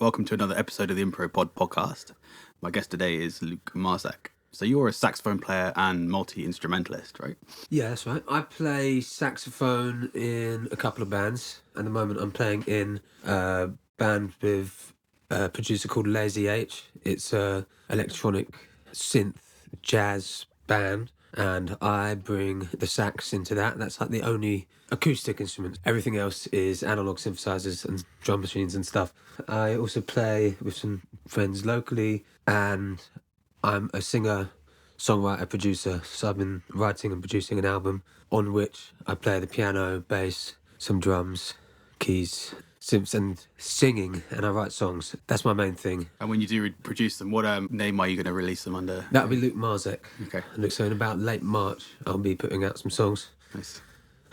welcome to another episode of the Improv podcast. My guest today is Luke Marzec. So you're a saxophone player and multi-instrumentalist, right? Yeah, that's right. I play saxophone in a couple of bands. At the moment, I'm playing in a band with a producer called Lazy H. It's a electronic synth jazz band, and I bring the sax into that. That's like the only acoustic instrument. Everything else is analog synthesizers and drum machines and stuff. I also play with some friends locally, and I'm a singer, songwriter, producer. So I've been writing and producing an album on which I play the piano, bass, some drums, keys, synths, and singing, and I write songs. That's my main thing. And when you do produce them, what name are you going to release them under? That'll be Luke Marzec. Okay. Look, so in about late March, I'll be putting out some songs. Nice.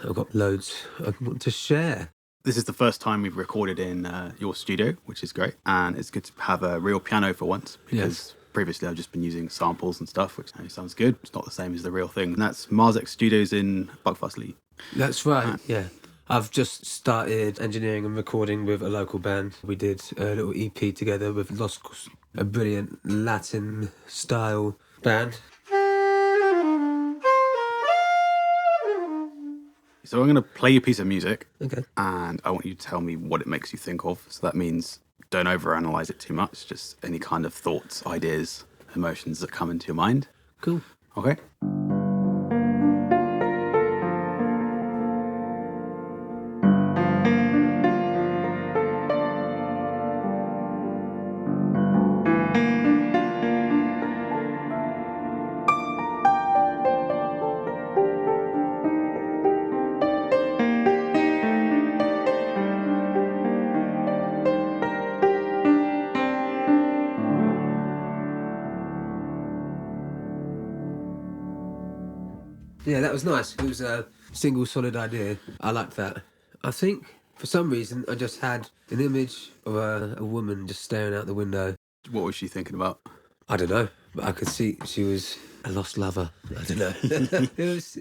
I've got loads I want to share. This is the first time we've recorded in your studio, which is great. And it's good to have a real piano for once, because previously I've just been using samples and stuff, which sounds good. It's not the same as the real thing. And that's Marzec Studios in Buckfastleigh. That's right, yeah. I've just started engineering and recording with a local band. We did a little EP together with Los Cos, a brilliant Latin-style band. So I'm going to play you a piece of music, Okay. and I want you to tell me what it makes you think of. So that means don't overanalyze it too much, just any kind of thoughts, ideas, emotions that come into your mind. Cool. Okay? Yeah, that was nice. It was a single solid idea. I liked that. I think for some reason I just had an image of a woman just staring out the window. What was she thinking about? I don't know, but I could see she was a lost lover. I don't know. It was,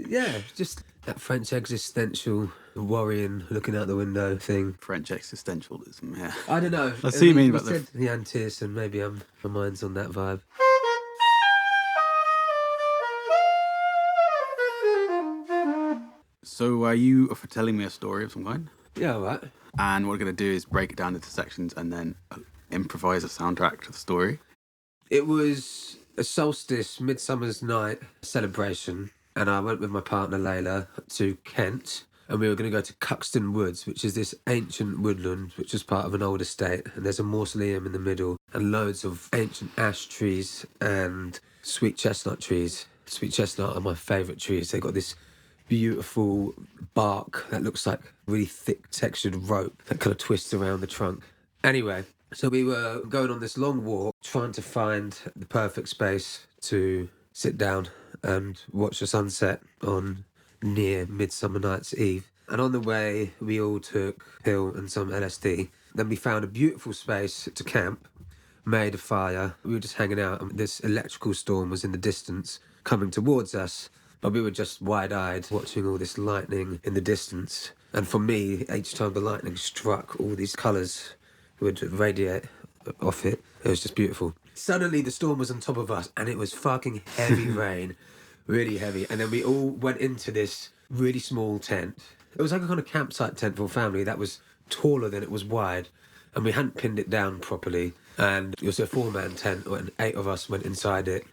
just that French existential worrying, looking out the window thing. French existentialism, yeah. I don't know. I see what you mean about said the antis, and maybe my mind's on that vibe. So are you for telling me a story of some kind? Yeah, all right. And what we're going to do is break it down into sections and then improvise a soundtrack to the story. It was a solstice, midsummer's night celebration, and I went with my partner Layla to Kent, and we were going to go to Cuxton Woods, which is this ancient woodland which was part of an old estate, and there's a mausoleum in the middle and loads of ancient ash trees and sweet chestnut trees. Sweet chestnut are my favourite trees. They've got this beautiful bark that looks like really thick textured rope that kind of twists around the trunk. Anyway, so we were going on this long walk trying to find the perfect space to sit down and watch the sunset on near Midsummer Night's Eve. And on the way, we all took a pill and some LSD. Then we found a beautiful space to camp, made a fire. We were just hanging out, and this electrical storm was in the distance coming towards us. But we were just wide-eyed watching all this lightning in the distance. And for me, each time the lightning struck, all these colours would radiate off it. It was just beautiful. Suddenly the storm was on top of us, and it was fucking heavy rain, really heavy. And then we all went into this really small tent. It was like a kind of campsite tent for a family that was taller than it was wide. And we hadn't pinned it down properly. And it was a 4-man tent, and 8 of us went inside it.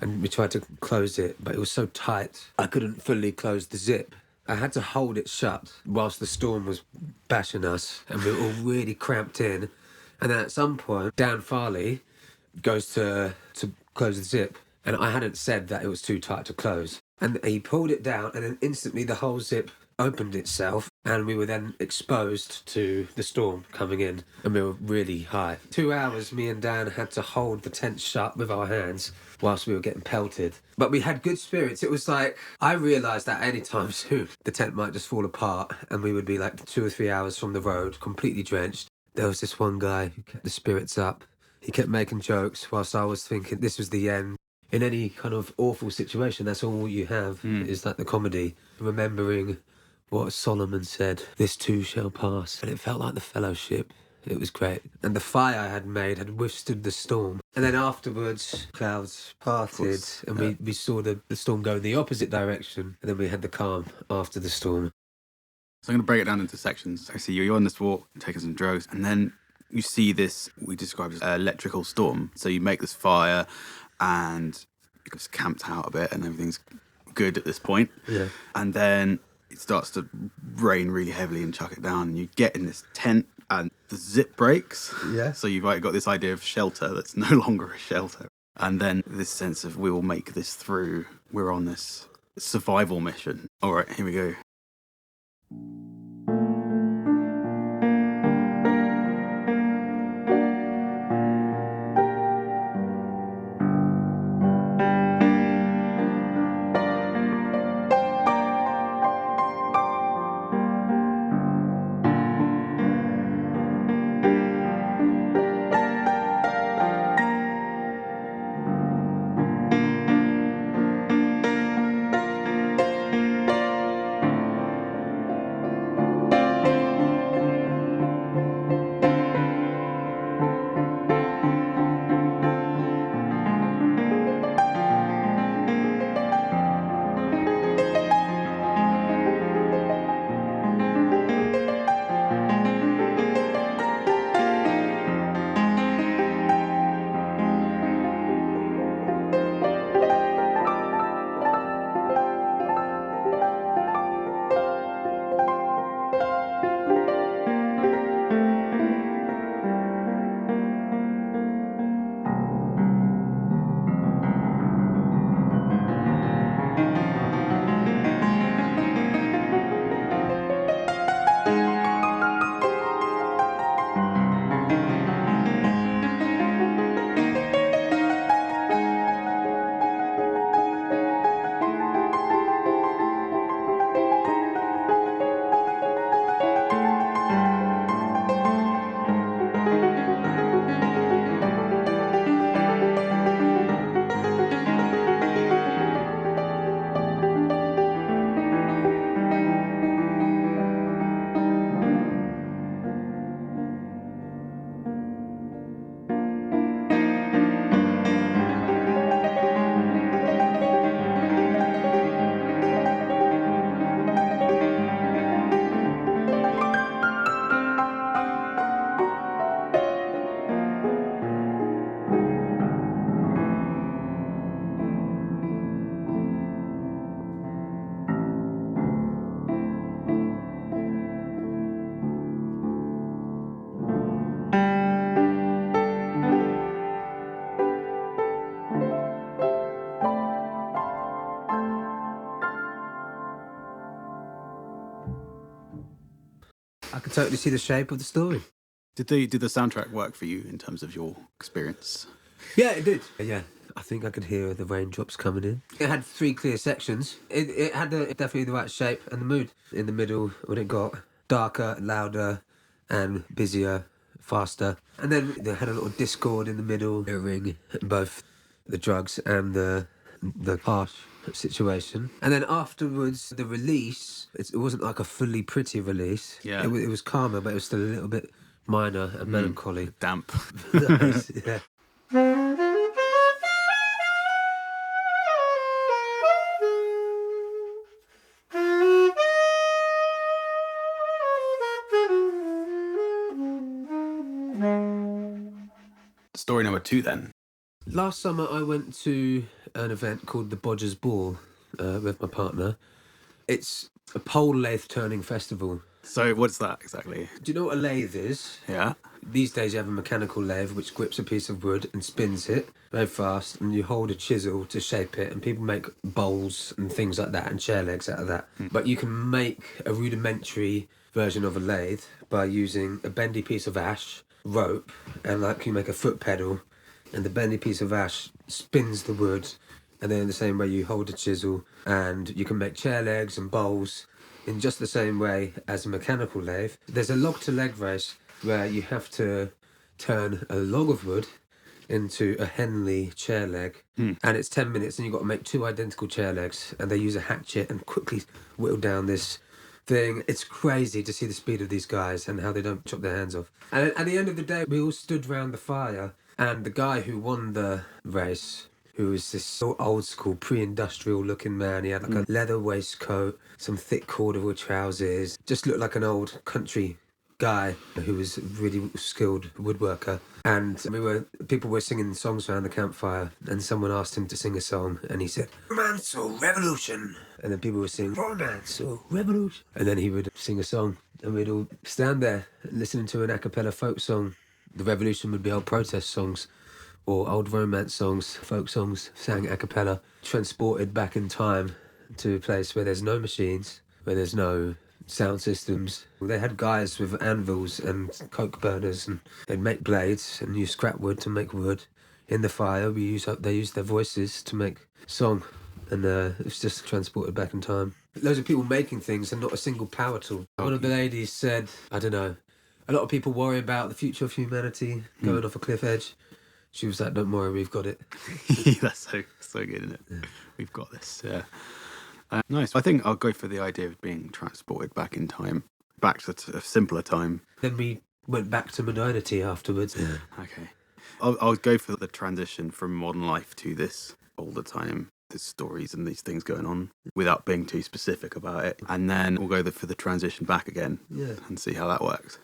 And we tried to close it, but it was so tight, I couldn't fully close the zip. I had to hold it shut whilst the storm was bashing us, and we were all really cramped in. And then at some point, Dan Farley goes to close the zip, and I hadn't said that it was too tight to close. And he pulled it down, and then instantly the whole zip opened itself, and we were then exposed to the storm coming in, and we were really high. 2 hours, me and Dan had to hold the tent shut with our hands whilst we were getting pelted. But we had good spirits. It was like, I realised that any time soon, the tent might just fall apart, and we would be like 2 or 3 hours from the road, completely drenched. There was this one guy who kept the spirits up. He kept making jokes whilst I was thinking this was the end. In any kind of awful situation, that's all you have, is like the comedy. Remembering what Solomon said, this too shall pass. And it felt like the fellowship It was great. And the fire I had made had withstood the storm. And then afterwards, clouds parted and we saw the storm go in the opposite direction. And then we had the calm after the storm. So I'm going to break it down into sections. I see you're on this walk, taking some drugs, and then you see this, we describe as an electrical storm. So you make this fire and it gets camped out a bit and everything's good at this point. Yeah. And then it starts to rain really heavily and chuck it down. And you get in this tent and the zip breaks. Yeah. So you've got this idea of shelter that's no longer a shelter. And then this sense of we will make this through. We're on this survival mission. All right, here we go. I could totally see the shape of the story. Did the soundtrack work for you in terms of your experience? Yeah, it did. Yeah, I think I could hear the raindrops coming in. It had 3 clear sections. It had definitely the right shape and the mood. In the middle, when it got darker, louder, and busier, faster. And then they had a little discord in the middle, mirroring both the drugs and the harsh situation. And then afterwards, the release, it wasn't like a fully pretty release. Yeah. It was calmer, but it was still a little bit minor and melancholy. Damp. Yeah. Story number 2 then. Last summer, I went to an event called the Bodger's Ball with my partner. It's a pole lathe turning festival. So what's that exactly? Do you know what a lathe is? Yeah. These days you have a mechanical lathe which grips a piece of wood and spins it very fast, and you hold a chisel to shape it, and people make bowls and things like that and chair legs out of that. But you can make a rudimentary version of a lathe by using a bendy piece of ash, rope, and like you make a foot pedal, and the bendy piece of ash spins the wood, and then in the same way you hold a chisel, and you can make chair legs and bowls in just the same way as a mechanical lathe. There's a log to leg race where you have to turn a log of wood into a Henley chair leg, and it's 10 minutes, and you've got to make 2 identical chair legs, and they use a hatchet and quickly whittle down this thing. It's crazy to see the speed of these guys and how they don't chop their hands off. And at the end of the day, we all stood round the fire, and the guy who won the race, who was this so old school, pre-industrial looking man. He had like a leather waistcoat, some thick corduroy trousers, just looked like an old country guy who was a really skilled woodworker. And people were singing songs around the campfire, and someone asked him to sing a song, and he said, "Romance or revolution?" And then people were singing, "Romance or revolution?" And then he would sing a song, and we'd all stand there listening to an a cappella folk song. The revolution would be old protest songs, or old romance songs, folk songs, sang a cappella, transported back in time to a place where there's no machines, where there's no sound systems. They had guys with anvils and coke burners, and they'd make blades and use scrap wood to make wood. In the fire, they used their voices to make song, and it's just transported back in time. Loads of people making things and not a single power tool. One of the ladies said, I don't know, a lot of people worry about the future of humanity going off a cliff edge. She was like, "Don't worry, we've got it." That's so good, isn't it? Yeah. We've got this. Yeah. Nice. I think I'll go for the idea of being transported back in time, back to a simpler time. Then we went back to modernity afterwards. Yeah. Okay. I'll go for the transition from modern life to this older time. There's stories and these things going on without being too specific about it. And then we'll go for the transition back again and see how that works.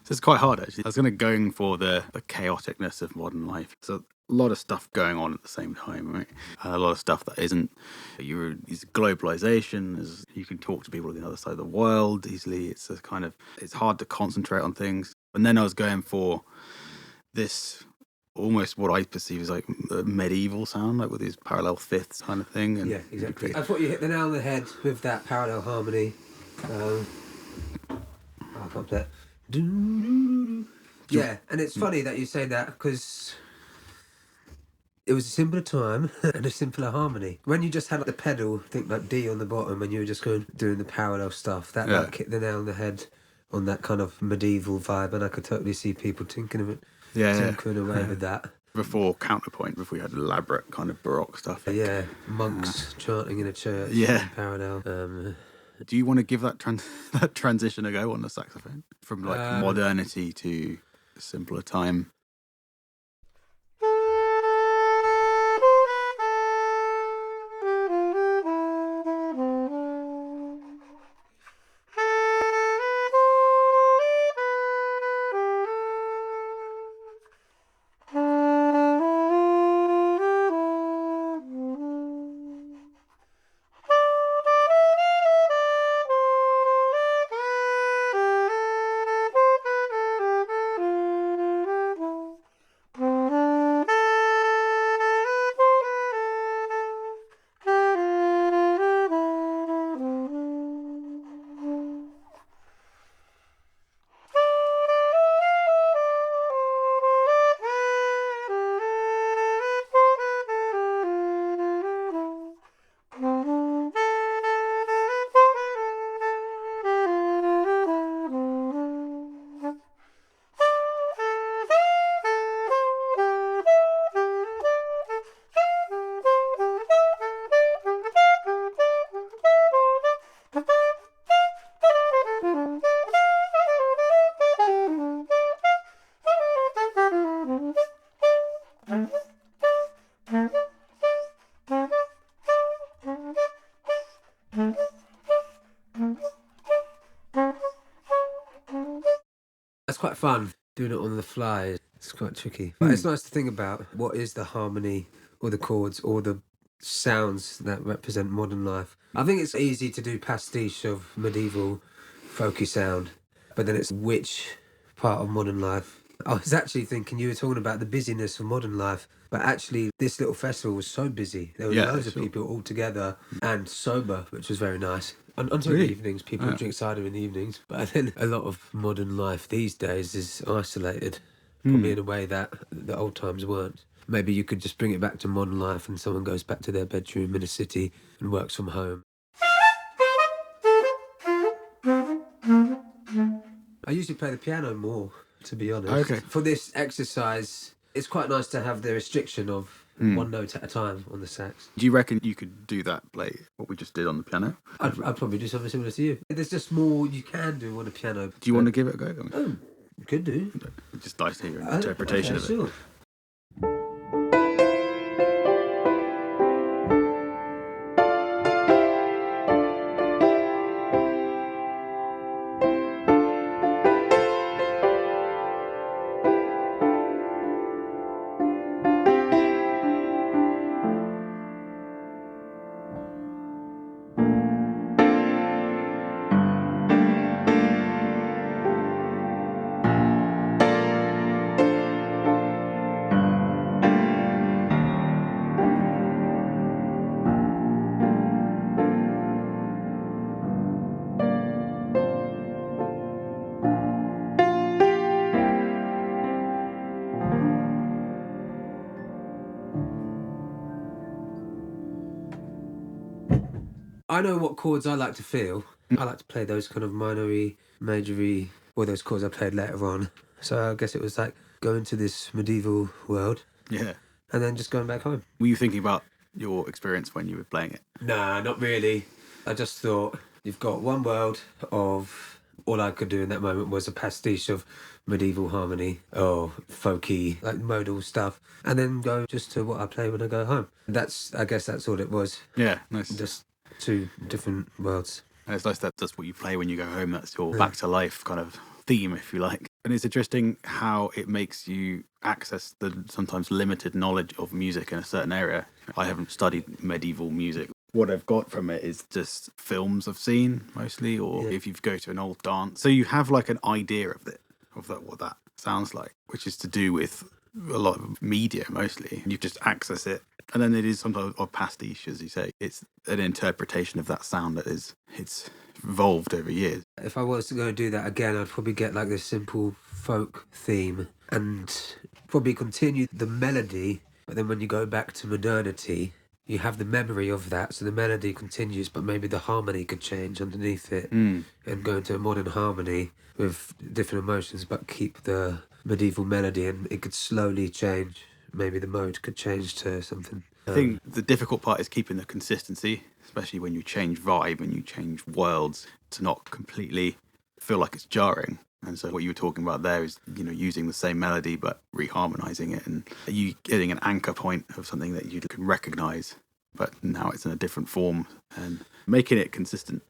So it's quite hard, actually. I was going for the chaoticness of modern life. So a lot of stuff going on at the same time, right? A lot of stuff that isn't. Is globalization. You can talk to people on the other side of the world easily. It's hard to concentrate on things. And then I was going for this almost what I perceive as like a medieval sound, like with these parallel fifths kind of thing. And yeah, exactly. I thought you hit the nail on the head with that parallel harmony. I got that. Yeah, and it's funny that you say that because it was a simpler time and a simpler harmony. When you just had like the pedal, think like D on the bottom, and you were just doing the parallel stuff, that hit the nail on the head on that kind of medieval vibe, and I could totally see people tinkering away with that. Before counterpoint, before we had elaborate kind of Baroque stuff. Yeah, monks chanting in a church. Yeah. Parallel. Do you want to give that that transition a go on the saxophone? From like modernity to a simpler time? quite fun, doing it on the fly. It's quite tricky. But it's nice to think about what is the harmony or the chords or the sounds that represent modern life. I think it's easy to do pastiche of medieval folky sound, but then it's which part of modern life. I was actually thinking you were talking about the busyness of modern life, but actually this little festival was so busy. There were loads of people all together and sober, which was very nice. Until the evenings, people drink cider in the evenings, but then a lot of modern life these days is isolated, probably in a way that the old times weren't. Maybe you could just bring it back to modern life and someone goes back to their bedroom in a city and works from home. I usually play the piano more, to be honest. Okay. For this exercise, it's quite nice to have the restriction of one note at a time on the sax. Do you reckon you could do that, play what we just did on the piano? I'd probably do something similar to you. There's just more you can do on a piano. Do you want to give it a go? Oh, you could do. Just nice to hear your interpretation of it. Sure. I know what chords I like to feel. I like to play those kind of minory, majory, or those chords I played later on. So I guess it was like going to this medieval world. Yeah. And then just going back home. Were you thinking about your experience when you were playing it? Nah, not really. I just thought you've got one world of all I could do in that moment was a pastiche of medieval harmony or folky, like modal stuff, and then go just to what I play when I go home. I guess that's all it was. Yeah, nice. Just two different worlds. And it's nice that that's what you play when you go home. That's your back to life kind of theme, if you like. And it's interesting how it makes you access the sometimes limited knowledge of music in a certain area. I haven't studied medieval music. What I've got from it is just films I've seen mostly, or if you go to an old dance. So you have like an idea of it, what that sounds like, which is to do with a lot of media mostly. You just access it. And then it is sometimes a pastiche, as you say. It's an interpretation of that sound it's evolved over years. If I was to go and do that again, I'd probably get like this simple folk theme and probably continue the melody. But then when you go back to modernity, you have the memory of that. So the melody continues, but maybe the harmony could change underneath it and go into a modern harmony with different emotions, but keep the medieval melody, and it could slowly change. Maybe the mode could change to something. I think the difficult part is keeping the consistency, especially when you change vibe and you change worlds, to not completely feel like it's jarring. And so what you were talking about there is, using the same melody but reharmonizing it, and you getting an anchor point of something that you can recognize, but now it's in a different form, and making it consistent.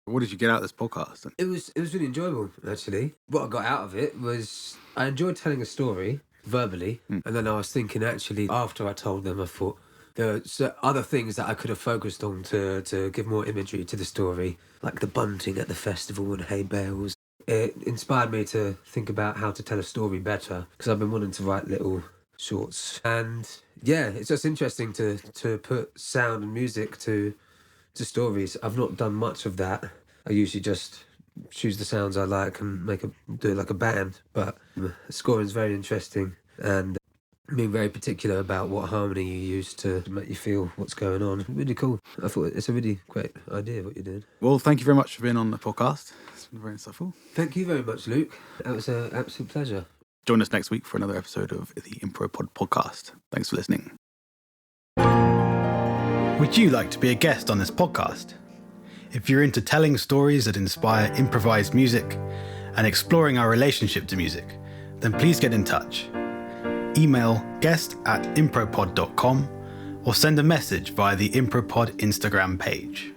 What did you get out of this podcast? It was really enjoyable, actually. What I got out of it was I enjoyed telling a story verbally, and then I was thinking, actually, after I told them, I thought there are other things that I could have focused on to give more imagery to the story, like the bunting at the festival and hay bales. It inspired me to think about how to tell a story better, because I've been wanting to write little shorts. And yeah, it's just interesting to put sound and music to stories. I've not done much of that. I usually just choose the sounds I like and do it like a band. But scoring is very interesting, and being very particular about what harmony you use to make you feel what's going on. Really cool. I thought it's a really great idea what you did. Well, thank you very much for being on the podcast. It's been very insightful. Thank you very much, Luke. That was an absolute pleasure. Join us next week for another episode of the Improv podcast. Thanks for listening. Would you like to be a guest on this podcast? If you're into telling stories that inspire improvised music and exploring our relationship to music, then please get in touch. Email guest@impropod.com or send a message via the Impropod Instagram page.